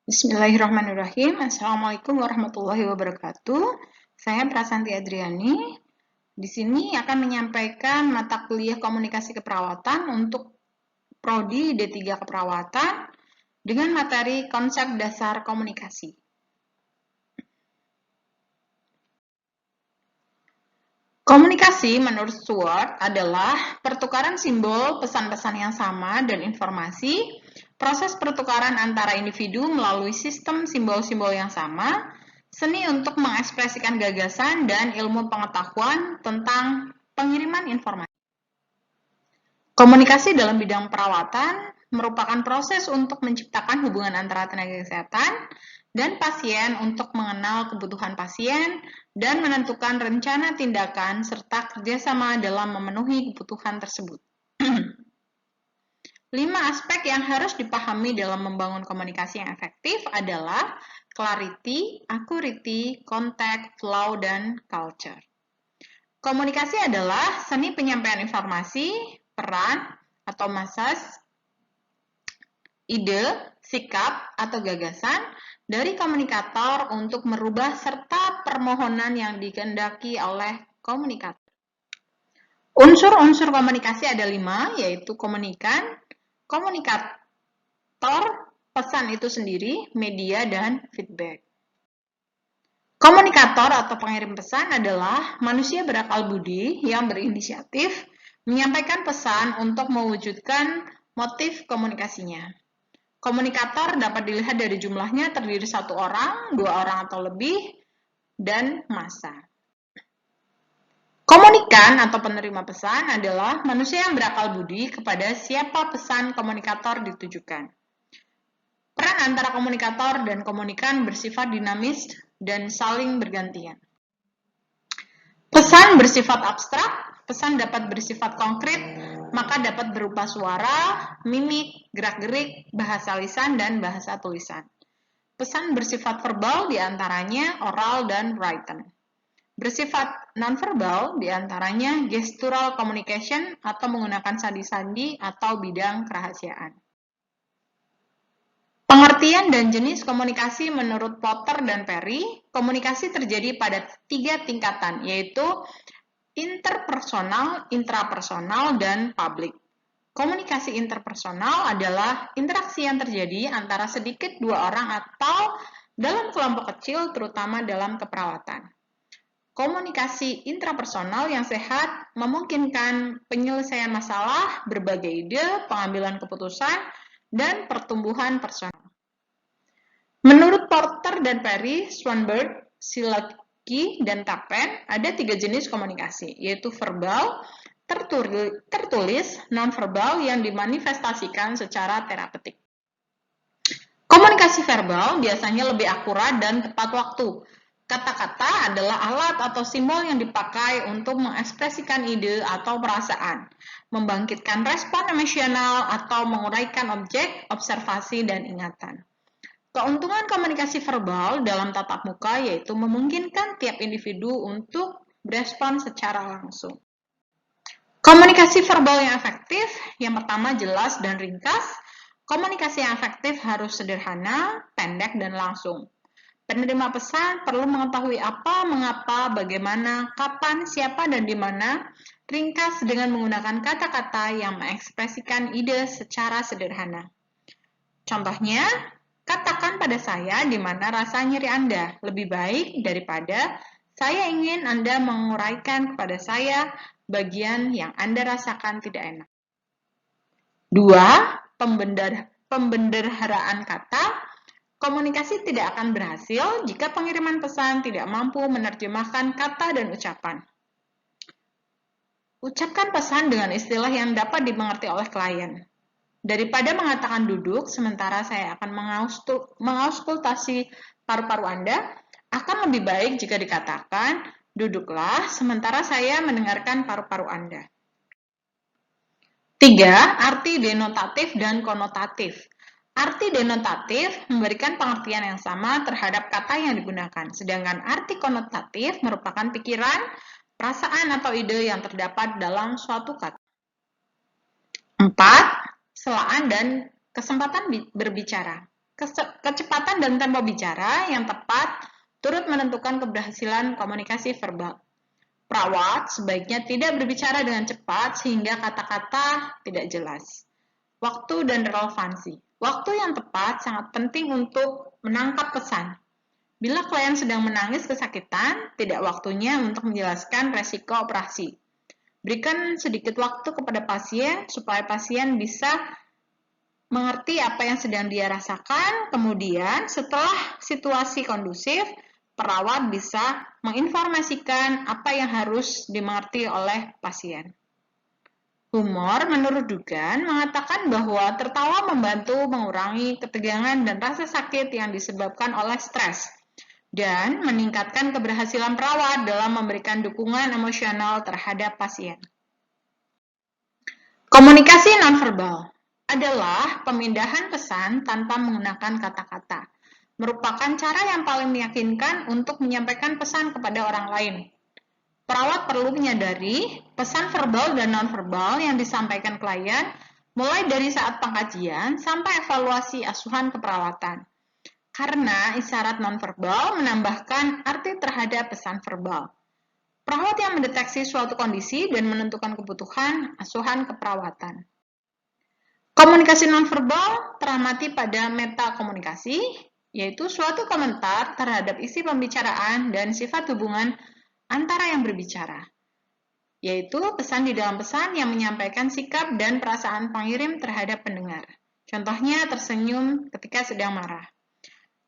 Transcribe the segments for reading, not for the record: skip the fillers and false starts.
Bismillahirrahmanirrahim. Assalamualaikum warahmatullahi wabarakatuh. Saya Prasanti Adriani. Di sini akan menyampaikan mata kuliah komunikasi keperawatan untuk Prodi D3 Keperawatan dengan materi konsep dasar komunikasi. Komunikasi menurut Stewart adalah pertukaran simbol, pesan-pesan yang sama, dan informasi. Proses pertukaran antara individu melalui sistem simbol-simbol yang sama, seni untuk mengekspresikan gagasan dan ilmu pengetahuan tentang pengiriman informasi. Komunikasi dalam bidang perawatan merupakan proses untuk menciptakan hubungan antara tenaga kesehatan dan pasien untuk mengenal kebutuhan pasien dan menentukan rencana tindakan serta kerjasama dalam memenuhi kebutuhan tersebut. 5 aspek yang harus dipahami dalam membangun komunikasi yang efektif adalah clarity, accuracy, context, flow, dan culture. Komunikasi adalah seni penyampaian informasi, peran, atau message, ide, sikap, atau gagasan dari komunikator untuk merubah serta permohonan yang dikehendaki oleh komunikator. Unsur-unsur komunikasi ada 5, yaitu komunikan, komunikator, pesan itu sendiri, media, dan feedback. Komunikator atau pengirim pesan adalah manusia berakal budi yang berinisiatif menyampaikan pesan untuk mewujudkan motif komunikasinya. Komunikator dapat dilihat dari jumlahnya terdiri 1 orang, 2 orang atau lebih, dan massa. Komunikan atau penerima pesan adalah manusia yang berakal budi kepada siapa pesan komunikator ditujukan. Peran antara komunikator dan komunikan bersifat dinamis dan saling bergantian. Pesan bersifat abstrak, pesan dapat bersifat konkret, maka dapat berupa suara, mimik, gerak-gerik, bahasa lisan, dan bahasa tulisan. Pesan bersifat verbal diantaranya oral dan written. Bersifat nonverbal diantaranya gestural communication atau menggunakan sandi-sandi atau bidang kerahasiaan. Pengertian dan jenis komunikasi menurut Potter dan Perry, komunikasi terjadi pada 3 tingkatan, yaitu interpersonal, intrapersonal, dan publik. Komunikasi interpersonal adalah interaksi yang terjadi antara sedikit 2 orang atau dalam kelompok kecil, terutama dalam keperawatan. Komunikasi intrapersonal yang sehat memungkinkan penyelesaian masalah, berbagai ide, pengambilan keputusan, dan pertumbuhan personal. Menurut Porter dan Perry, Swanberg, Silacki, dan Tappen, ada 3 jenis komunikasi, yaitu verbal, tertulis, nonverbal yang dimanifestasikan secara terapeutik. Komunikasi verbal biasanya lebih akurat dan tepat waktu. Kata-kata adalah alat atau simbol yang dipakai untuk mengekspresikan ide atau perasaan, membangkitkan respon emosional atau menguraikan objek, observasi, dan ingatan. Keuntungan komunikasi verbal dalam tatap muka yaitu memungkinkan tiap individu untuk berespon secara langsung. Komunikasi verbal yang efektif, yang pertama jelas dan ringkas. Komunikasi yang efektif harus sederhana, pendek, dan langsung. Penerima pesan perlu mengetahui apa, mengapa, bagaimana, kapan, siapa, dan di mana. Ringkas dengan menggunakan kata-kata yang mengekspresikan ide secara sederhana. Contohnya, katakan pada saya di mana rasa nyeri Anda, lebih baik daripada saya ingin Anda menguraikan kepada saya bagian yang Anda rasakan tidak enak. 2. Pembendaharaan kata. Komunikasi tidak akan berhasil jika pengiriman pesan tidak mampu menerjemahkan kata dan ucapan. Ucapkan pesan dengan istilah yang dapat dimengerti oleh klien. Daripada mengatakan duduk, sementara saya akan mengauskultasi paru-paru Anda, akan lebih baik jika dikatakan, duduklah, sementara saya mendengarkan paru-paru Anda. 3. Arti denotatif dan konotatif. Arti denotatif memberikan pengertian yang sama terhadap kata yang digunakan, sedangkan arti konotatif merupakan pikiran, perasaan atau ide yang terdapat dalam suatu kata. 4. Celaan dan kesempatan berbicara. Kecepatan dan tempo bicara yang tepat turut menentukan keberhasilan komunikasi verbal. Perawat sebaiknya tidak berbicara dengan cepat sehingga kata-kata tidak jelas. Waktu dan relevansi. Waktu yang tepat sangat penting untuk menangkap pesan. Bila klien sedang menangis kesakitan, tidak waktunya untuk menjelaskan resiko operasi. Berikan sedikit waktu kepada pasien supaya pasien bisa mengerti apa yang sedang dia rasakan. Kemudian, setelah situasi kondusif, perawat bisa menginformasikan apa yang harus dimengerti oleh pasien. Humor, menurut Dugan, mengatakan bahwa tertawa membantu mengurangi ketegangan dan rasa sakit yang disebabkan oleh stres dan meningkatkan keberhasilan perawat dalam memberikan dukungan emosional terhadap pasien. Komunikasi nonverbal adalah pemindahan pesan tanpa menggunakan kata-kata. Merupakan cara yang paling meyakinkan untuk menyampaikan pesan kepada orang lain. Perawat perlu menyadari pesan verbal dan nonverbal yang disampaikan klien mulai dari saat pengkajian sampai evaluasi asuhan keperawatan. Karena isyarat nonverbal menambahkan arti terhadap pesan verbal. Perawat yang mendeteksi suatu kondisi dan menentukan kebutuhan asuhan keperawatan. Komunikasi nonverbal teramati pada metakomunikasi, yaitu suatu komentar terhadap isi pembicaraan dan sifat hubungan antara yang berbicara, yaitu pesan di dalam pesan yang menyampaikan sikap dan perasaan pengirim terhadap pendengar. Contohnya tersenyum ketika sedang marah.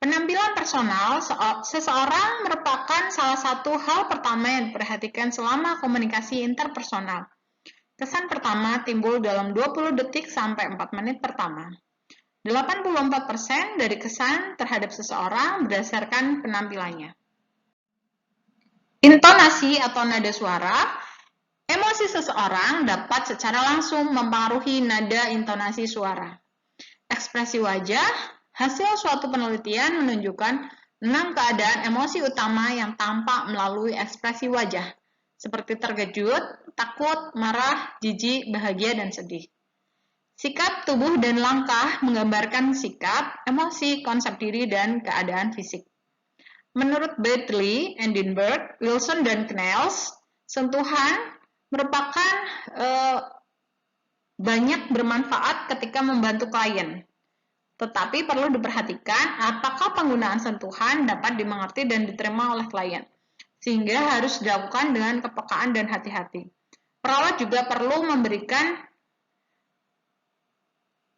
Penampilan personal seseorang merupakan salah satu hal pertama yang diperhatikan selama komunikasi interpersonal. Kesan pertama timbul dalam 20 detik sampai 4 menit pertama. 84% dari kesan terhadap seseorang berdasarkan penampilannya. Intonasi atau nada suara, emosi seseorang dapat secara langsung mempengaruhi nada intonasi suara. Ekspresi wajah, hasil suatu penelitian menunjukkan 6 keadaan emosi utama yang tampak melalui ekspresi wajah, seperti terkejut, takut, marah, jijik, bahagia, dan sedih. Sikap tubuh dan langkah menggambarkan sikap, emosi, konsep diri, dan keadaan fisik. Menurut Bradley, Edinburgh, Wilson, dan Knels, sentuhan merupakan banyak bermanfaat ketika membantu klien. Tetapi perlu diperhatikan apakah penggunaan sentuhan dapat dimengerti dan diterima oleh klien, sehingga harus dilakukan dengan kepekaan dan hati-hati. Perawat juga perlu memberikan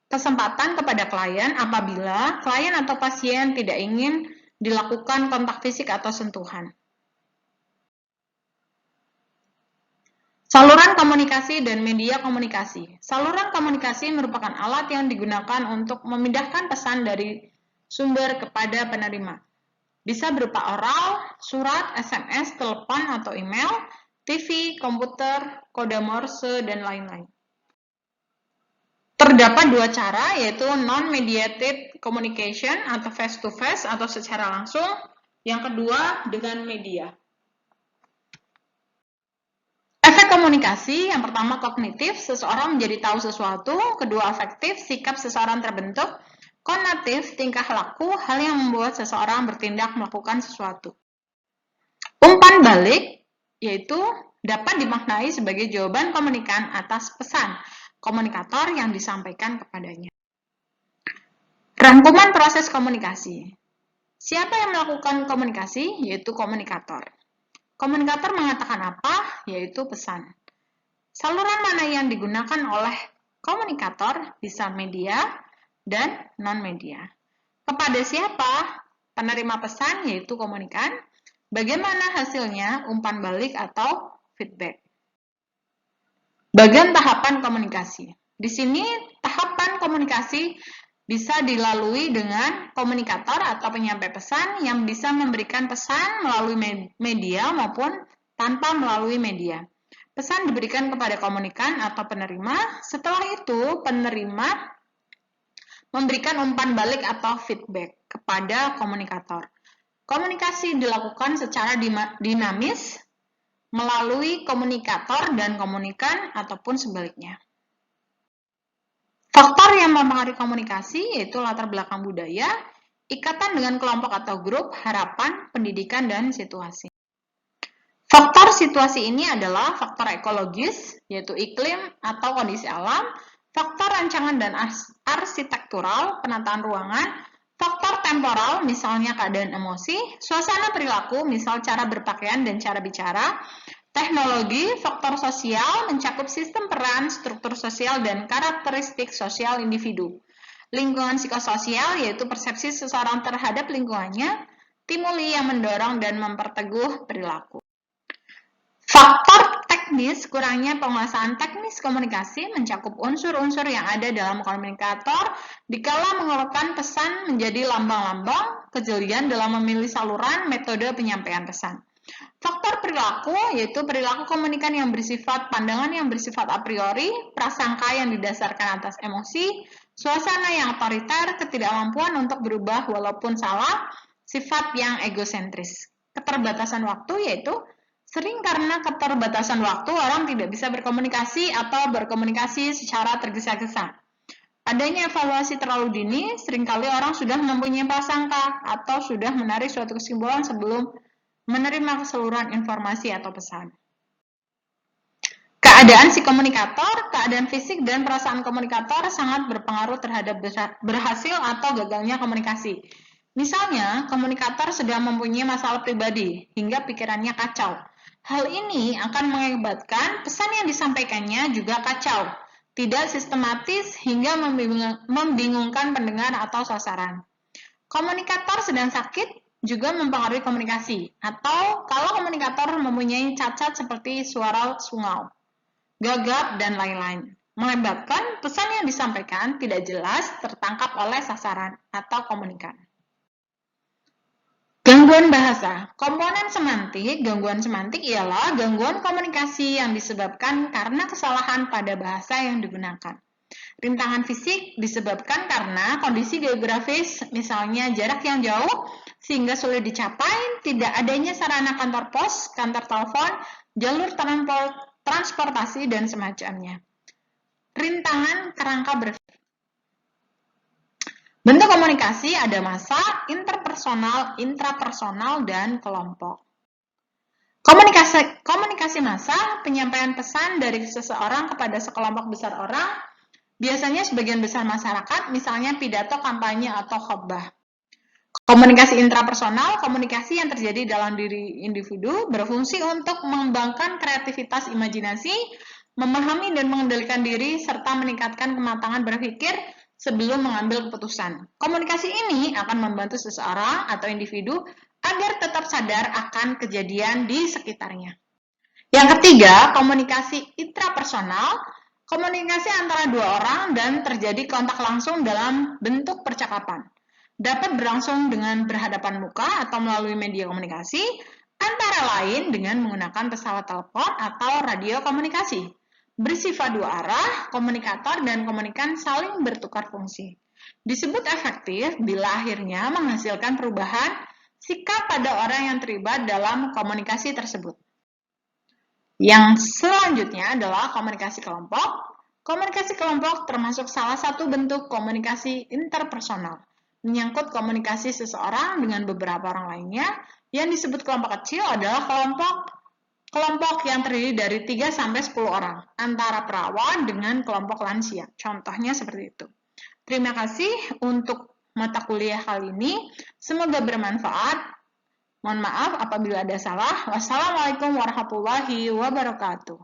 kesempatan kepada klien apabila klien atau pasien tidak ingin dilakukan kontak fisik atau sentuhan. Saluran komunikasi dan media komunikasi. Saluran komunikasi merupakan alat yang digunakan untuk memindahkan pesan dari sumber kepada penerima. Bisa berupa oral, surat, SMS, telepon atau email, TV, komputer, kode Morse, dan lain-lain. Terdapat dua cara, yaitu non-mediated communication atau face-to-face atau secara langsung. Yang kedua dengan media. Efek komunikasi, yang pertama kognitif, seseorang menjadi tahu sesuatu. Kedua afektif, sikap seseorang terbentuk. Konatif, tingkah laku, hal yang membuat seseorang bertindak melakukan sesuatu. Umpan balik, yaitu dapat dimaknai sebagai jawaban komunikan atas pesan komunikator yang disampaikan kepadanya. Rangkuman proses komunikasi. Siapa yang melakukan komunikasi? Yaitu komunikator. Komunikator mengatakan apa? Yaitu pesan. Saluran mana yang digunakan oleh komunikator? Bisa media dan non-media. Kepada siapa? Penerima pesan, yaitu komunikan. Bagaimana hasilnya? Umpan balik atau feedback. Bagian tahapan komunikasi. Di sini tahapan komunikasi bisa dilalui dengan komunikator atau penyampai pesan yang bisa memberikan pesan melalui media maupun tanpa melalui media. Pesan diberikan kepada komunikan atau penerima. Setelah itu, penerima memberikan umpan balik atau feedback kepada komunikator. Komunikasi dilakukan secara dinamis melalui komunikator dan komunikan ataupun sebaliknya. Faktor yang mempengaruhi komunikasi yaitu latar belakang budaya, ikatan dengan kelompok atau grup, harapan, pendidikan, dan situasi. Faktor situasi ini adalah faktor ekologis, yaitu iklim atau kondisi alam, faktor rancangan dan arsitektural, penataan ruangan, faktor temporal, misalnya keadaan emosi, suasana perilaku, misal cara berpakaian dan cara bicara, teknologi, faktor sosial, mencakup sistem peran, struktur sosial, dan karakteristik sosial individu. Lingkungan psikososial, yaitu persepsi seseorang terhadap lingkungannya, stimuli yang mendorong dan memperteguh perilaku. Faktor teknis, kurangnya penguasaan teknis komunikasi mencakup unsur-unsur yang ada dalam komunikator dikala mengurutkan pesan menjadi lambang-lambang, kejelian dalam memilih saluran, metode penyampaian pesan. Faktor perilaku, yaitu perilaku komunikan yang bersifat pandangan yang bersifat a priori, prasangka yang didasarkan atas emosi, suasana yang otoriter, ketidakmampuan untuk berubah walaupun salah, sifat yang egosentris. Keterbatasan waktu, yaitu sering karena keterbatasan waktu orang tidak bisa berkomunikasi atau berkomunikasi secara tergesa-gesa. Adanya evaluasi terlalu dini, seringkali orang sudah mempunyai prasangka atau sudah menarik suatu kesimpulan sebelum menerima keseluruhan informasi atau pesan. Keadaan si komunikator, keadaan fisik dan perasaan komunikator sangat berpengaruh terhadap berhasil atau gagalnya komunikasi. Misalnya, komunikator sedang mempunyai masalah pribadi hingga pikirannya kacau. Hal ini akan mengakibatkan pesan yang disampaikannya juga kacau, tidak sistematis hingga membingungkan pendengar atau sasaran. Komunikator sedang sakit juga mempengaruhi komunikasi, atau kalau komunikator mempunyai cacat seperti suara sungau, gagap, dan lain-lain, mengakibatkan pesan yang disampaikan tidak jelas tertangkap oleh sasaran atau komunikan. Gangguan bahasa. Komponen semantik, gangguan semantik ialah gangguan komunikasi yang disebabkan karena kesalahan pada bahasa yang digunakan. Rintangan fisik disebabkan karena kondisi geografis, misalnya jarak yang jauh, sehingga sulit dicapai, tidak adanya sarana kantor pos, kantor telepon, jalur transportasi, dan semacamnya. Rintangan kerangka berpikir. Bentuk komunikasi ada massa, interpersonal, intrapersonal, dan kelompok. Komunikasi massa, penyampaian pesan dari seseorang kepada sekelompok besar orang, biasanya sebagian besar masyarakat, misalnya pidato, kampanye, atau khotbah. Komunikasi intrapersonal, komunikasi yang terjadi dalam diri individu, berfungsi untuk mengembangkan kreativitas imajinasi, memahami dan mengendalikan diri, serta meningkatkan kematangan berpikir sebelum mengambil keputusan. Komunikasi ini akan membantu seseorang atau individu agar tetap sadar akan kejadian di sekitarnya. Yang ketiga, komunikasi intrapersonal, komunikasi antara dua orang dan terjadi kontak langsung dalam bentuk percakapan. Dapat berlangsung dengan berhadapan muka atau melalui media komunikasi, antara lain dengan menggunakan pesawat telepon atau radio komunikasi. Bersifat dua arah, komunikator dan komunikan saling bertukar fungsi. Disebut efektif bila akhirnya menghasilkan perubahan sikap pada orang yang terlibat dalam komunikasi tersebut. Yang selanjutnya adalah komunikasi kelompok. Komunikasi kelompok termasuk salah satu bentuk komunikasi interpersonal, menyangkut komunikasi seseorang dengan beberapa orang lainnya. Yang disebut kelompok kecil adalah kelompok yang terdiri dari 3-10 orang, antara perawan dengan kelompok lansia. Contohnya seperti itu. Terima kasih untuk mata kuliah kali ini. Semoga bermanfaat. Mohon maaf apabila ada salah. Wassalamualaikum warahmatullahi wabarakatuh.